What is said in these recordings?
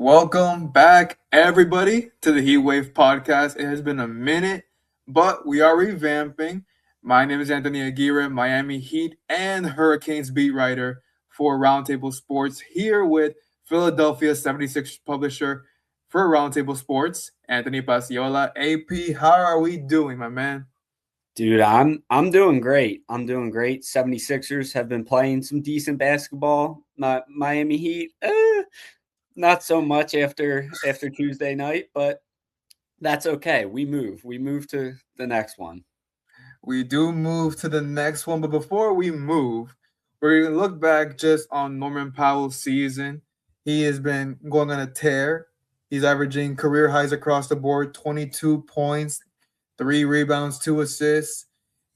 Welcome back, everybody, to the HeatWave Podcast. It has been a minute, but we are revamping. My name is Anthony Aguirre, Miami Heat and Hurricanes beat writer for RoundTable Sports, here with Philadelphia 76ers publisher for RoundTable Sports, Anthony Pasciolla. AP, how are we doing, my man? Dude, I'm doing great. I'm doing great. 76ers have been playing some decent basketball. Not Miami Heat, not so much after Tuesday night, but that's okay. We move. We move to the next one. We do move to the next one, but before we move, we're going to look back just on Norman Powell's season. He has been going on a tear. He's averaging career highs across the board, 22 points, 3 rebounds, 2 assists,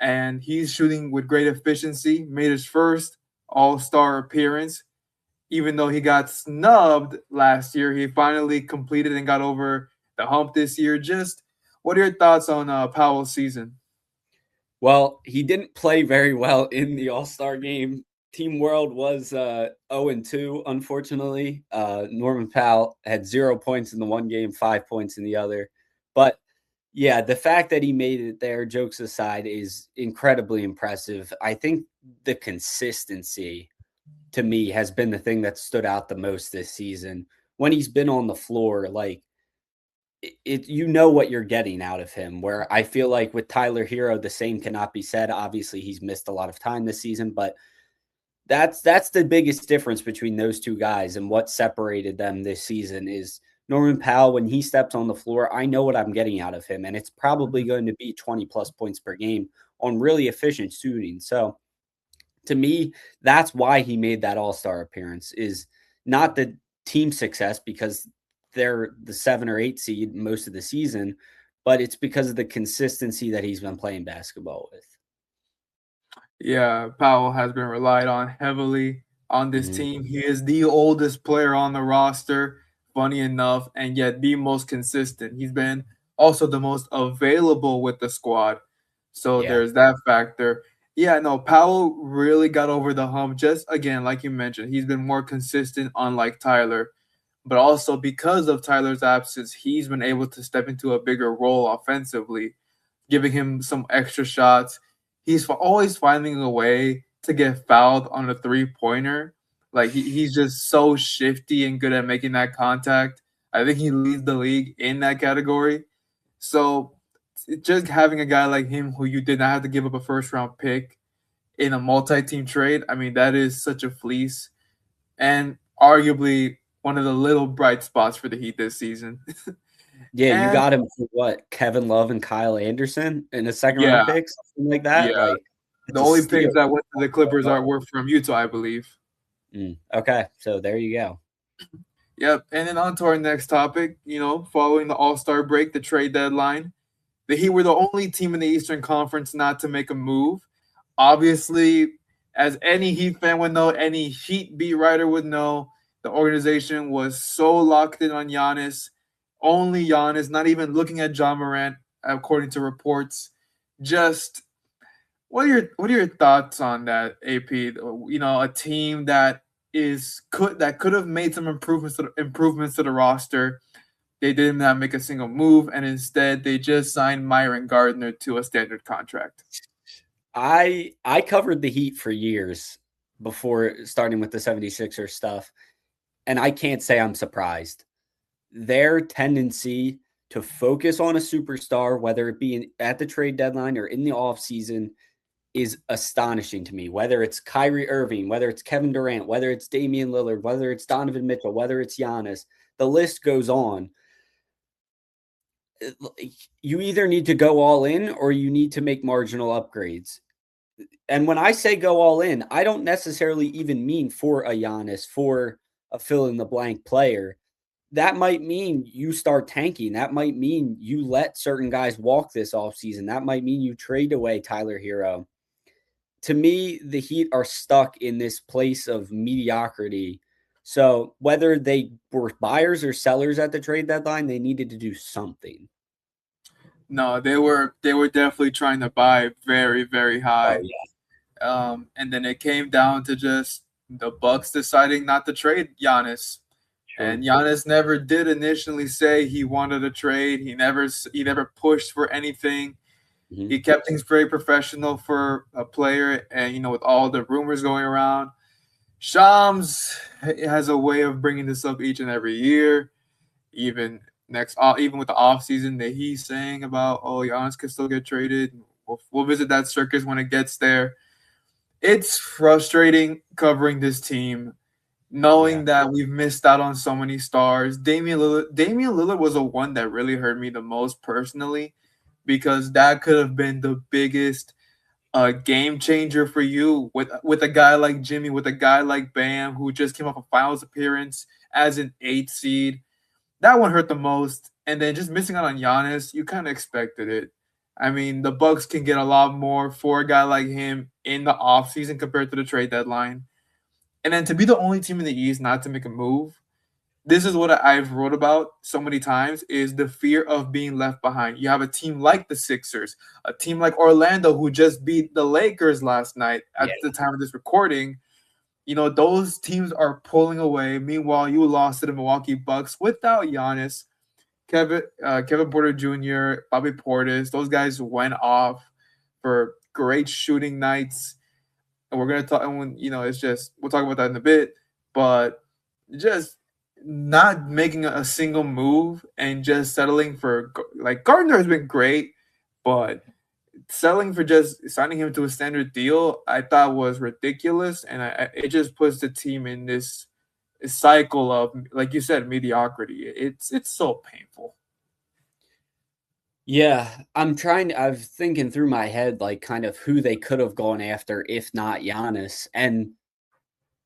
and he's shooting with great efficiency. Made his first All-Star appearance. Even though he got snubbed last year, he finally completed and got over the hump this year. Just what are your thoughts on Powell's season? Well, he didn't play very well in the All-Star game. Team World was 0-2, unfortunately. Norman Powell had 0 points in the one game, 5 points in the other. But yeah, the fact that he made it there, jokes aside, is incredibly impressive. I think the consistency to me has been the thing that stood out the most this season. When he's been on the floor, like you know what you're getting out of him. Where I feel like with Tyler Herro, the same cannot be said. Obviously, he's missed a lot of time this season, but that's the biggest difference between those two guys, and what separated them this season is Norman Powell. When he steps on the floor, I know what I'm getting out of him, and it's probably going to be 20 plus points per game on really efficient shooting. So to me, that's why he made that All-Star appearance, is not the team success because they're the 7 or 8 seed most of the season, but it's because of the consistency that he's been playing basketball with. Yeah, Powell has been relied on heavily on this Mm-hmm. team. He is the oldest player on the roster, funny enough, and yet the most consistent. He's been also the most available with the squad. So Yeah. there's that factor. Yeah, no, Powell really got over the hump. Just again, like you mentioned, he's been more consistent, unlike Tyler. But also because of Tyler's absence, he's been able to step into a bigger role offensively, giving him some extra shots. He's always finding a way to get fouled on a three-pointer. Like he's just so shifty and good at making that contact. I think he leads the league in that category. So just having a guy like him who you did not have to give up a first round pick in a multi-team trade, I mean, that is such a fleece and arguably one of the little bright spots for the Heat this season. Yeah, you And got him for what? Kevin Love and Kyle Anderson in a second yeah, round pick, something like that. yeah. Like, The it's a only steal. picks that went to the Clippers were from Utah, I believe. Okay, so there you go. Yep. And then on to our next topic. Following the All-Star break, the trade deadline, the Heat were the only team in the Eastern Conference not to make a move. Obviously, as any Heat fan would know, any Heat beat writer would know, the organization was so locked in on Giannis, only Giannis, not even looking at John Morant, according to reports. Just what are your thoughts on that, AP? A team that could have made some improvements to the roster. They did not make a single move, and instead they just signed Myron Gardner to a standard contract. I covered the Heat for years before starting with the 76ers stuff, and I can't say I'm surprised. Their tendency to focus on a superstar, whether it be at the trade deadline or in the offseason, is astonishing to me. Whether it's Kyrie Irving, whether it's Kevin Durant, whether it's Damian Lillard, whether it's Donovan Mitchell, whether it's Giannis, the list goes on. You either need to go all in or you need to make marginal upgrades. And when I say go all in, I don't necessarily even mean for a Giannis, for a fill in the blank player. That might mean you start tanking. That might mean you let certain guys walk this offseason. That might mean you trade away Tyler Herro. To me, the Heat are stuck in this place of mediocrity. So whether they were buyers or sellers at the trade deadline, they needed to do something. No, they were definitely trying to buy very, very Oh high. yeah, And then it came down to just the Bucks deciding not to trade Giannis. And True. Giannis never did initially say he wanted a trade. He never pushed for anything. Mhm. He kept things very professional for a player, and with all the rumors going around, Shams has a way of bringing this up each and every year. Even with the off season that he's saying about, oh, Giannis could still get traded. We'll visit that circus when it gets there. It's frustrating covering this team, Yeah. knowing that we've missed out on so many stars. Damian Lillard was the one that really hurt me the most personally, because that could have been the biggest game changer for you with a guy like Jimmy, with a guy like Bam, who just came off a finals appearance as an 8th seed. That one hurt the most. And then just missing out on Giannis, you kind of expected it. I mean, the Bucks can get a lot more for a guy like him in the offseason compared to the trade deadline. And then to be the only team in the East not to make a move, this is what I've wrote about so many times, is the fear of being left behind. You have a team like the Sixers, a team like Orlando, who just beat the Lakers last night at Yeah. the time of this recording. Those teams are pulling away. Meanwhile, you lost to the Milwaukee Bucks without Giannis, Kevin Porter Jr., Bobby Portis. Those guys went off for great shooting nights. And we're gonna talk. And it's just, we'll talk about that in a bit. But just not making a single move and just settling for, like, Gardner has been great, but selling for just signing him to a standard deal, I thought was ridiculous, and it just puts the team in this cycle of, like you said, mediocrity. It's so painful. Yeah, I'm thinking through my head, like, kind of who they could have gone after if not Giannis. And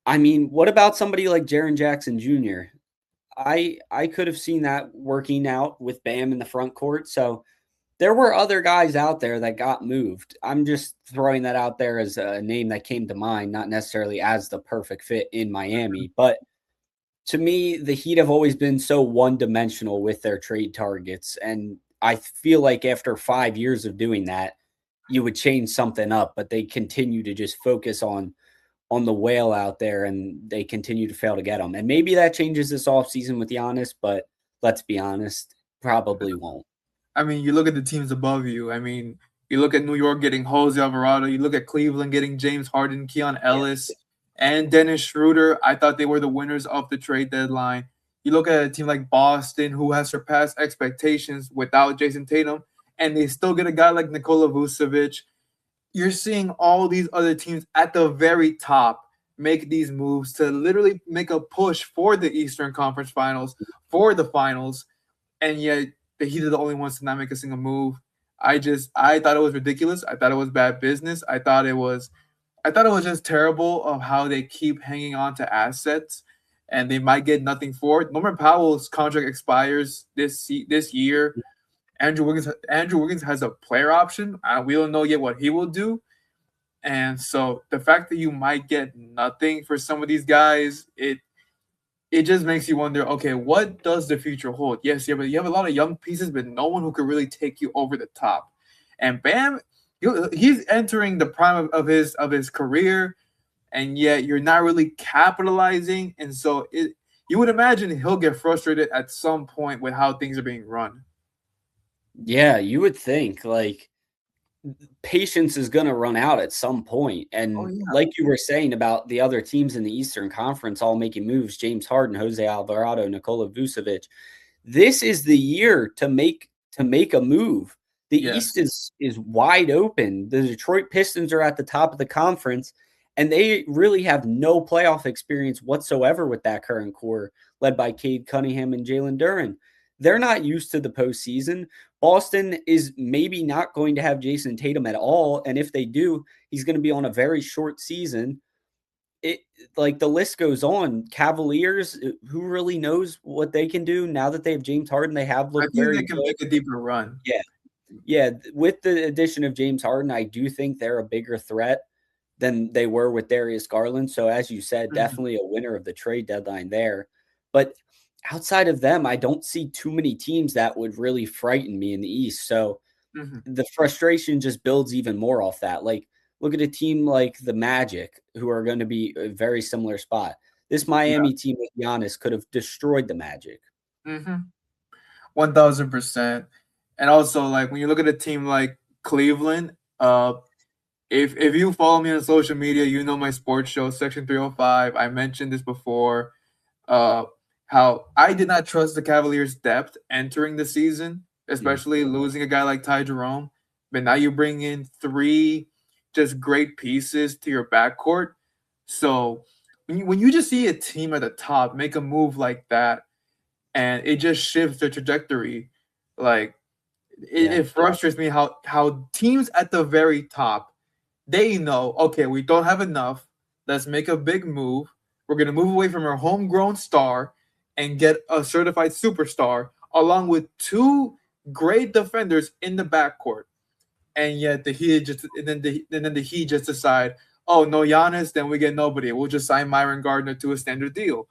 I mean, what about somebody like Jaren Jackson Jr.? I could have seen that working out with Bam in the front court. So there were other guys out there that got moved. I'm just throwing that out there as a name that came to mind, not necessarily as the perfect fit in Miami. But to me, the Heat have always been so one-dimensional with their trade targets, and I feel like after 5 years of doing that, you would change something up, but they continue to just focus on the whale out there, and they continue to fail to get them. And maybe that changes this offseason with Giannis, but let's be honest, probably won't. I mean, you look at the teams above you. I mean, you look at New York getting Jose Alvarado. You look at Cleveland getting James Harden, Keon Yeah. Ellis, and Dennis Schroeder. I thought they were the winners of the trade deadline. You look at a team like Boston, who has surpassed expectations without Jason Tatum, and they still get a guy like Nikola Vucevic. You're seeing all these other teams at the very top make these moves to literally make a push for the Eastern Conference Finals, for the finals, and yet the Heat are the only ones to not make a single move. I thought it was ridiculous. I thought it was bad business. I thought it was just terrible of how they keep hanging on to assets, and they might get nothing for it. Norman Powell's contract expires this year. Andrew Wiggins has a player option. We don't know yet what he will do. And so the fact that you might get nothing for some of these guys, it just makes you wonder, okay, what does the future hold? Yes, you have a lot of young pieces, but no one who could really take you over the top. And Bam, he's entering the prime of his career, and yet you're not really capitalizing. And so you would imagine he'll get frustrated at some point with how things are being run. Yeah, you would think, like, patience is going to run out at some point. Oh And yeah. like you were saying about the other teams in the Eastern Conference all making moves, James Harden, Jose Alvarado, Nikola Vucevic, this is the year to make a move. The East Yes. is wide open. The Detroit Pistons are at the top of the conference, and they really have no playoff experience whatsoever with that current core led by Cade Cunningham and Jalen Duren. They're not used to the postseason. Boston is maybe not going to have Jason Tatum at all, and if they do, he's going to be on a very short season. It Like, the list goes on. Cavaliers, who really knows what they can do now that they have James Harden? They have I looked think very they can good. make a deeper run. Yeah, yeah. With the addition of James Harden, I do think they're a bigger threat than they were with Darius Garland. So, as you said, Mhm. definitely a winner of the trade deadline there. But outside of them, I don't see too many teams that would really frighten me in the East. So Mhm. the frustration just builds even more off that. Like, look at a team like the Magic, who are going to be a very similar spot. this Miami team with Giannis could have destroyed the Magic. Mm-hmm. 1000%. And also, like when you look at a team like Cleveland, if you follow me on social media, you know my sports show Section 305. I mentioned this before. Uh, how I did not trust the Cavaliers' depth entering the season, especially losing a guy like Ty Jerome. But now you bring in three just great pieces to your backcourt. So when you just see a team at the top make a move like that, and it just shifts the trajectory, like it frustrates me how teams at the very top, they know, okay, we don't have enough. Let's make a big move. We're going to move away from our homegrown star and get a certified superstar along with two great defenders in the backcourt. And yet the Heat just and then the Heat just decide, oh no Giannis, then we get nobody. We'll just sign Myron Gardner to a standard deal.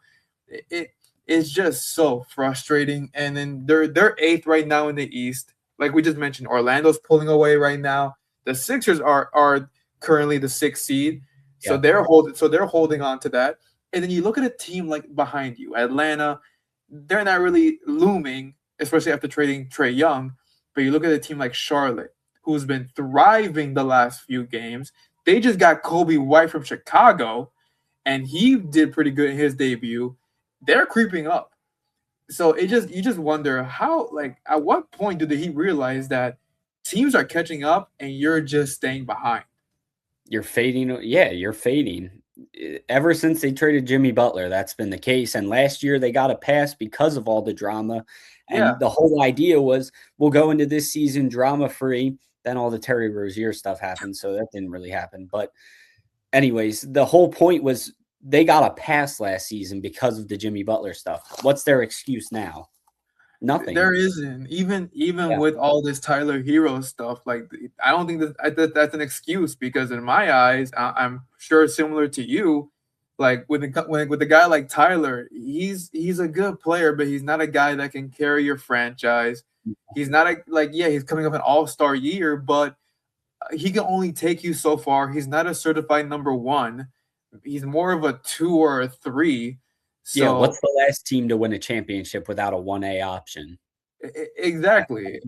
It's just so frustrating. And then they're eighth right now in the East. Like we just mentioned, Orlando's pulling away right now. The Sixers are currently the sixth seed, so they're holding on to that. And then you look at a team like behind you, Atlanta. They're not really looming, especially after trading Trae Young. But you look at a team like Charlotte, who's been thriving the last few games. They just got Kobe White from Chicago, and he did pretty good in his debut. They're creeping up. So you just wonder how, like, at what point do the Heat realize that teams are catching up and you're just staying behind? You're fading. Yeah, you're fading. Ever since they traded Jimmy Butler, that's been the case. And last year they got a pass because of all the drama. And the whole idea was we'll go into this season drama-free. Then all the Terry Rozier stuff happened, so that didn't really happen. But anyways, the whole point was they got a pass last season because of the Jimmy Butler stuff. What's their excuse now? Nothing. There isn't. Even with all this Tyler Herro stuff, like I don't think that's an excuse, because in my eyes, I'm sure similar to you, like with a guy like Tyler, he's a good player, but he's not a guy that can carry your franchise. He's not he's coming up an all-star year, but he can only take you so far. He's not a certified number one. He's more of a 2 or a 3. So what's the last team to win a championship without a 1A option? Exactly.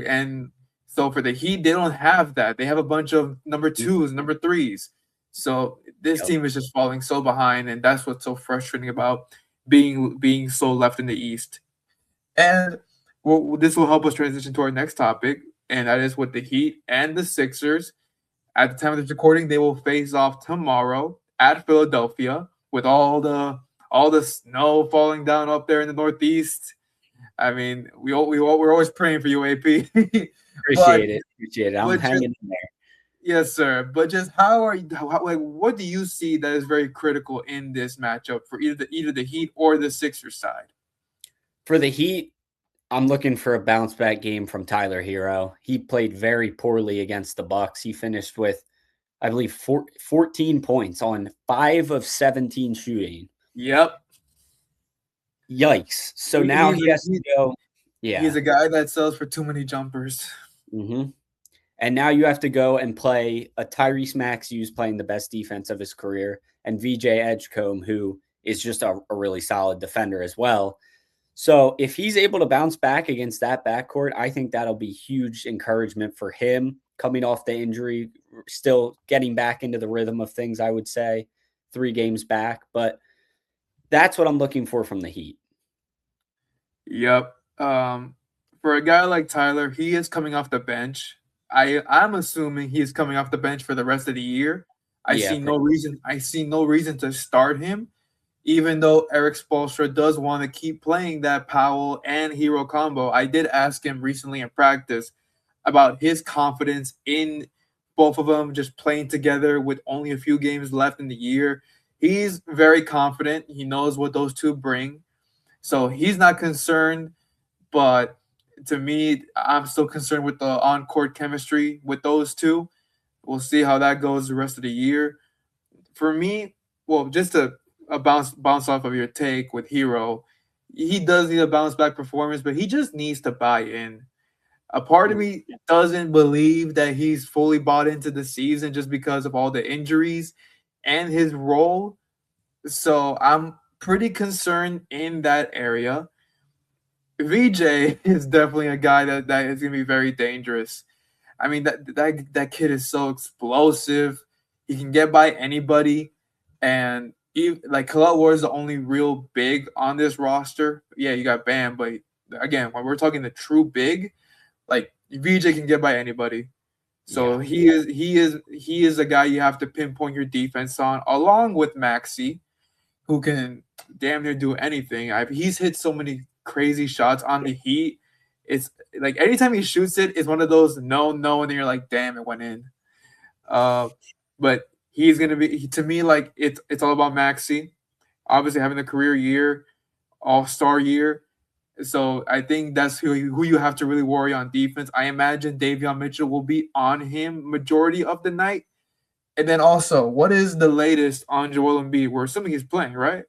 And so for the Heat, they don't have that. They have a bunch of number 2s, number 3s. So this team is just falling so behind, and that's what's so frustrating about being so left in the East. And this will help us transition to our next topic, and that is with the Heat and the Sixers. At the time of this recording, they will face off tomorrow at Philadelphia with all the snow falling down up there in the Northeast. I mean, we're always praying for you, AP. Appreciate it. I'm hanging in there. Yes, sir. But just what do you see that is very critical in this matchup for either the Heat or the Sixers side? For the Heat, I'm looking for a bounce back game from Tyler Herro. He played very poorly against the Bucks. He finished with, I believe, 14 points on 5 of 17 shooting. Yep. Yikes. So now he has to go. Yeah. He's a guy that sells for too many jumpers. Mm-hmm. And now you have to go and play a Tyrese Maxey who's playing the best defense of his career, and VJ Edgecombe, who is just a really solid defender as well. So if he's able to bounce back against that backcourt, I think that'll be huge encouragement for him coming off the injury, still getting back into the rhythm of things, I would say, 3 games back. But that's what I'm looking for from the Heat. Yep. For a guy like Tyler, he is coming off the bench. I'm assuming he's coming off the bench for the rest of the year. I see no reason to start him, even though Eric Spoelstra does want to keep playing that Powell and Herro combo. I did ask him recently in practice about his confidence in both of them just playing together with only a few games left in the year. He's very confident. He knows what those two bring. So he's not concerned, but to me, I'm still concerned with the on-court chemistry with those two. We'll see how that goes the rest of the year. For me, well, just to bounce off of your take with Herro, he does need a bounce back performance, but he just needs to buy in. A part of me doesn't believe that he's fully bought into the season just because of all the injuries and his role. So I'm pretty concerned in that area. VJ is definitely a guy that is gonna be very dangerous. I mean that kid is so explosive. He can get by anybody, and like Khalil Ward is the only real big on this roster. Yeah, you got Bam, but again, when we're talking the true big, like VJ can get by anybody. So Yeah. he is a guy you have to pinpoint your defense on, along with Maxi, who can damn near do anything. He's hit so many crazy shots on the Heat. It's like anytime he shoots it, it's one of those no, no, and then you're like, damn, it went in. Uh, but he's gonna be to me like it's all about Maxi. Obviously, having a career year, All Star year. So I think that's who you have to really worry on defense. I imagine Davion Mitchell will be on him majority of the night. And then also, what is the latest on Joel Embiid? We're assuming he's playing, right?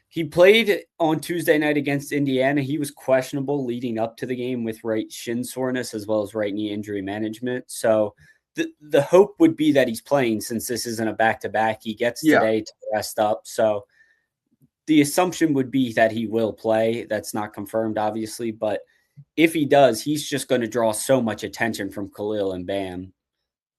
He played on Tuesday night against Indiana. He was questionable leading up to the game with right shin soreness as well as right knee injury management. So the hope would be that he's playing since this isn't a back-to-back. He gets Yeah. today to rest up. So the assumption would be that he will play. That's not confirmed, obviously. But if he does, he's just going to draw so much attention from Khalil and Bam.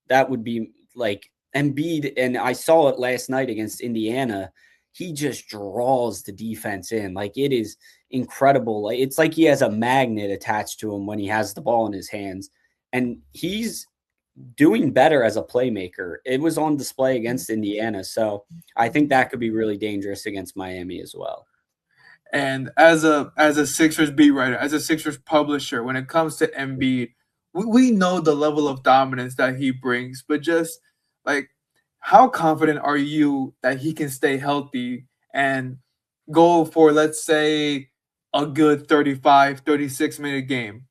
That would be like Embiid, and I saw it last night against Indiana. He just draws the defense in. Like it is incredible. Like it's like he has a magnet attached to him when he has the ball in his hands. And he's doing better as a playmaker. It was on display against Indiana. So I think that could be really dangerous against Miami as well. And as a Sixers beat writer, as a Sixers publisher, when it comes to Embiid, we know the level of dominance that he brings, but just like how confident are you that he can stay healthy and go for, let's say, a good 35, 36-minute game?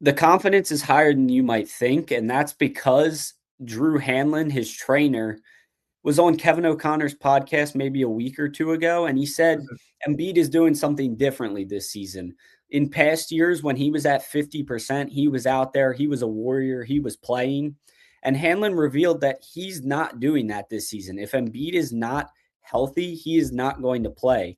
The confidence is higher than you might think, and that's because Drew Hanlon, his trainer, was on Kevin O'Connor's podcast maybe a week or two ago, and he said Embiid is doing something differently this season. In past years, when he was at 50%, he was out there, he was a warrior, he was playing. And Hanlon revealed that he's not doing that this season. If Embiid is not healthy, he is not going to play.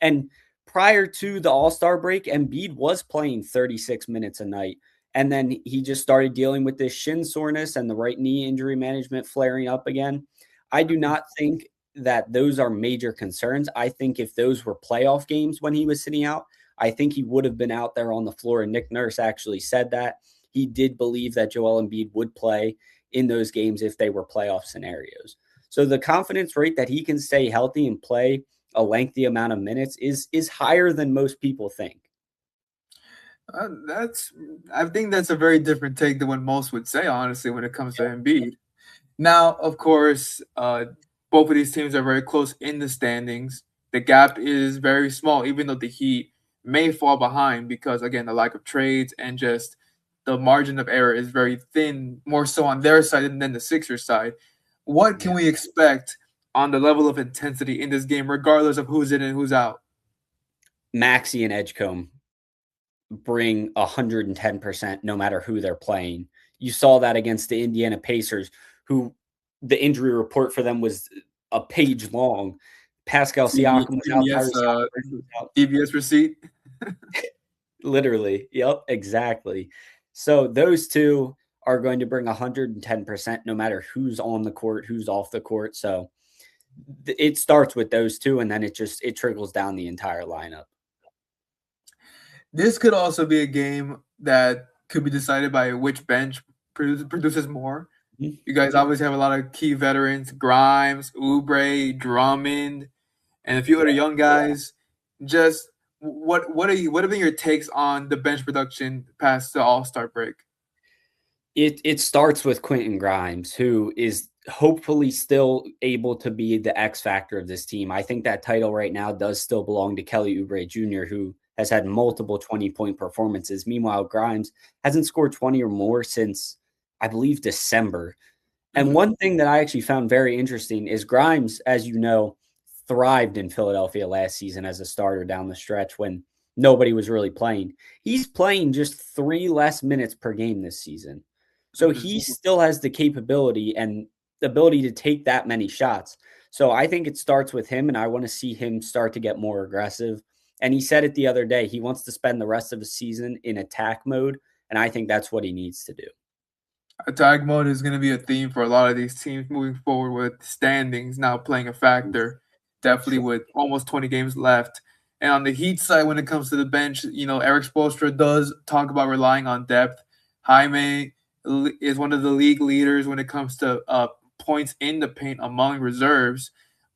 And prior to the All-Star break, Embiid was playing 36 minutes a night. And then he just started dealing with this shin soreness and the right knee injury management flaring up again. I do not think that those are major concerns. I think if those were playoff games when he was sitting out, I think he would have been out there on the floor. And Nick Nurse actually said that. He did believe that Joel Embiid would play in those games if they were playoff scenarios. So the confidence rate that he can stay healthy and play a lengthy amount of minutes is higher than most people think. I think that's a very different take than what most would say, honestly, when it comes to Embiid. Now, of course, both of these teams are very close in the standings. The gap is very small, even though the Heat may fall behind because, again, the lack of trades and just the margin of error is very thin, more so on their side than the Sixers side. What can we expect on the level of intensity in this game, regardless of who's in and who's out? Maxey and Edgecombe bring 110% no matter who they're playing. You saw that against the Indiana Pacers, who the injury report for them was a page long. Pascal Siakam was out. DBS receipt. Literally. Yep, exactly. So those two are going to bring 110% no matter who's on the court, who's off the court. So it starts with those two, and then it trickles down the entire lineup. This could also be a game that could be decided by which bench produces more. You guys obviously have a lot of key veterans: Grimes, Oubre, Drummond, and a few other young guys. Just what have been your takes on the bench production past the All-Star break? It starts with Quentin Grimes, who is hopefully still able to be the X factor of this team. I think that title right now does still belong to Kelly Oubre Jr., who has had multiple 20-point performances. Meanwhile, Grimes hasn't scored 20 or more since, I believe, December. And one thing that I actually found very interesting is Grimes, as you know, thrived in Philadelphia last season as a starter down the stretch when nobody was really playing. He's playing just 3 less minutes per game this season. So he still has the capability and the ability to take that many shots. So I think it starts with him, and I want to see him start to get more aggressive. And he said it the other day, he wants to spend the rest of the season in attack mode, and I think that's what he needs to do. Attack mode is going to be a theme for a lot of these teams moving forward, with standings now playing a factor, definitely Sure. with almost 20 games left. And on the Heat side, when it comes to the bench, Eric Spoelstra does talk about relying on depth. Jaime is one of the league leaders when it comes to points in the paint among reserves,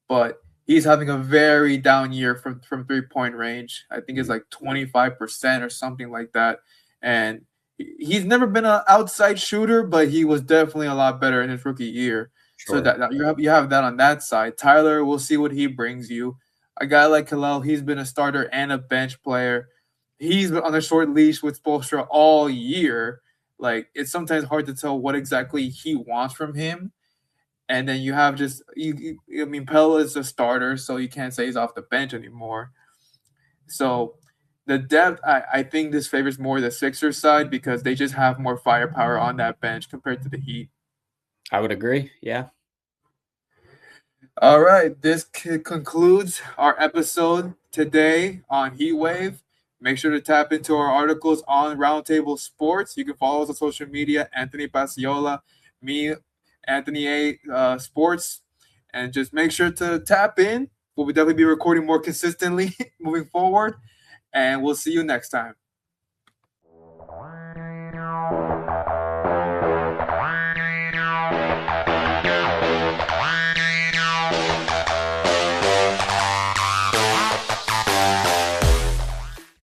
but he's having a very down year from 3-point range. I think it's like 25% or something like that. And he's never been an outside shooter, but he was definitely a lot better in his rookie year. So Sure. that you have that on that side. Tyler, we'll see what he brings you. A guy like Kalel, he's been a starter and a bench player. He's been on a short leash with Spoelstra all year. Like, it's sometimes hard to tell what exactly he wants from him. And then you have just I mean, Pella is a starter, so you can't say he's off the bench anymore. So the depth, I think this favors more the Sixers side because they just have more firepower on that bench compared to the Heat. I would agree. Yeah. All right, this concludes our episode today on HeatWave. Make sure to tap into our articles on RoundTable Sports. You can follow us on social media, Anthony Pasciolla, me, Anthony Sports, and just make sure to tap in. We'll definitely be recording more consistently moving forward, and we'll see you next time.